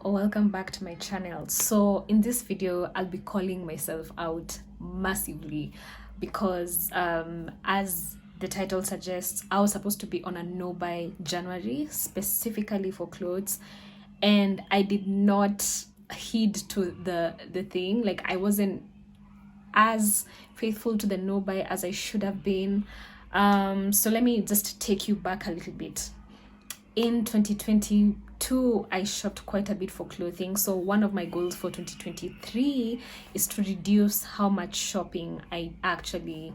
or welcome back to my channel. So in this video I'll be calling myself out massively because as the title suggests, I was supposed to be on a no buy January specifically for clothes, and I did not heed to the thing. Like, I wasn't as faithful to the no buy as I should have been. So let me just take you back a little bit. In 2022, I shopped quite a bit for clothing. So one of my goals for 2023 is to reduce how much shopping I actually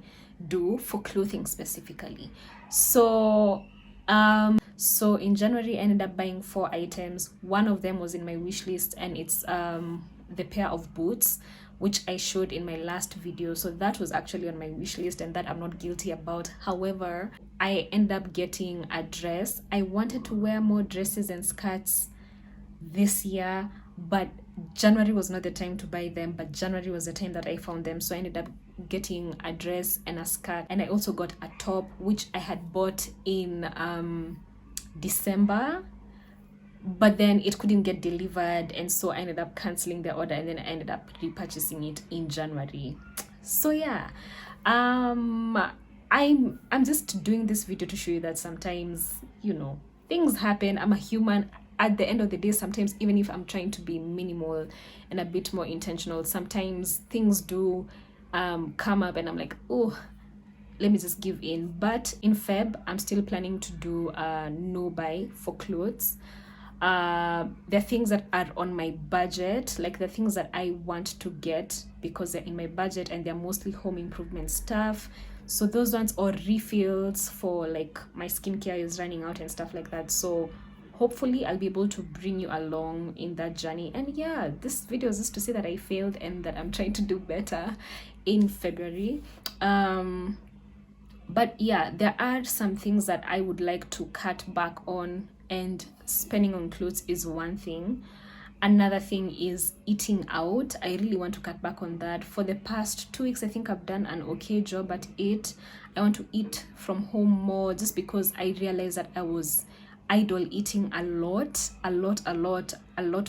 do for clothing specifically. So in January, I ended up buying 4 items. One of them was in my wish list, and it's the pair of boots which I showed in my last video. So that was actually on my wish list, and that I'm not guilty about. However, I ended up getting a dress. I wanted to wear more dresses and skirts this year, but January was not the time to buy them, but January was the time that I found them. So I ended up getting a dress and a skirt, and I also got a top which I had bought in December, but then it couldn't get delivered, and so I ended up canceling the order, and then I ended up repurchasing it in January. So yeah, I'm just doing this video to show you that sometimes, things happen. I'm a human. At the end of the day, sometimes even if I'm trying to be minimal and a bit more intentional, sometimes things do come up and I'm like, oh, let me just give in. But in Feb, I'm still planning to do a no buy for clothes. There are things that are on my budget, like the things that I want to get because they're in my budget, and they're mostly home improvement stuff. So those ones, or refills for like my skincare is running out and stuff like that. So hopefully I'll be able to bring you along in that journey. And yeah, this video is just to say that I failed and that I'm trying to do better in February. But yeah, there are some things that I would like to cut back on, and spending on clothes is one thing. Another thing is eating out. I really want to cut back on that. For the past 2 weeks, I think I've done an okay job at it. I want to eat from home more, just because I realized that I was idle eating a lot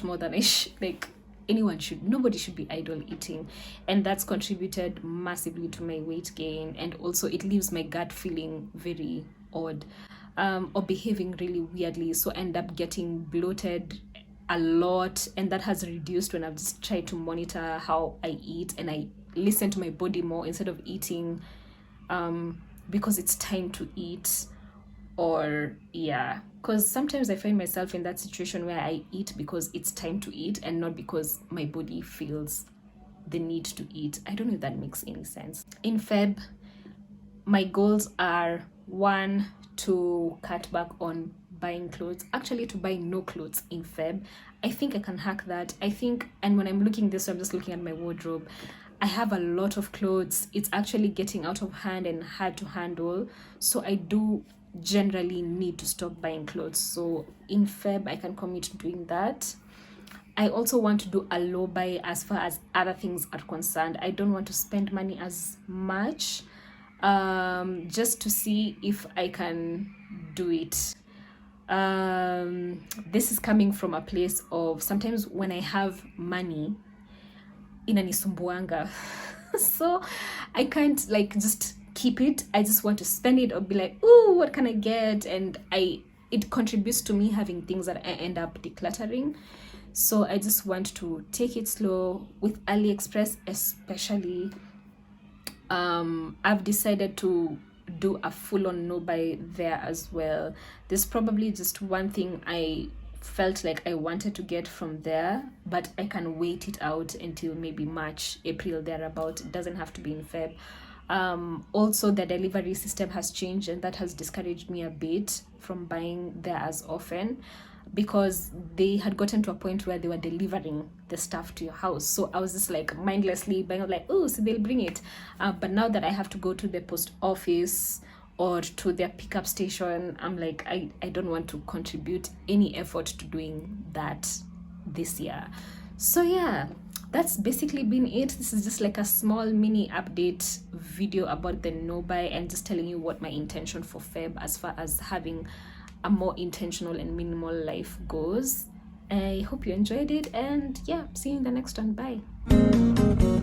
more than I should. Like, nobody should be idle eating, and that's contributed massively to my weight gain, and also it leaves my gut feeling very odd, or behaving really weirdly. So I end up getting bloated a lot, and that has reduced when I've just tried to monitor how I eat, and I listen to my body more instead of eating because it's time to eat. Or yeah, because sometimes I find myself in that situation where I eat because it's time to eat and not because my body feels the need to eat. I don't know if that makes any sense. In Feb, my goals are: 1, to cut back on buying clothes, actually to buy no clothes in Feb. I think I can hack that. And when I'm looking this, I'm just looking at my wardrobe. I have a lot of clothes. It's actually getting out of hand and hard to handle. So I do generally need to stop buying clothes. So in Feb, I can commit to doing that. I also want to do a low buy as far as other things are concerned. I don't want to spend money as much, just to see if I can do it. This is coming from a place of, sometimes when I have money, inanisumbuanga so I can't just keep it. I just want to spend it, or be like, ooh, what can I get? And it contributes to me having things that I end up decluttering. So I just want to take it slow with AliExpress especially. I've decided to do a full-on no buy there as well. There's probably just one thing I felt like I wanted to get from there, but I can wait it out until maybe March, April, thereabout. It doesn't have to be in Feb. Also, the delivery system has changed, and that has discouraged me a bit from buying there as often, because they had gotten to a point where they were delivering the stuff to your house. So I was just like mindlessly buying, like, oh, so they'll bring it. But now that I have to go to the post office or to their pickup station, I'm like, I don't want to contribute any effort to doing that this year. So yeah, that's basically been it. This is just like a small mini update video about the no buy, and just telling you what my intention for Feb as far as having a more intentional and minimal life goes. I hope you enjoyed it, and yeah, see you in the next one. Bye.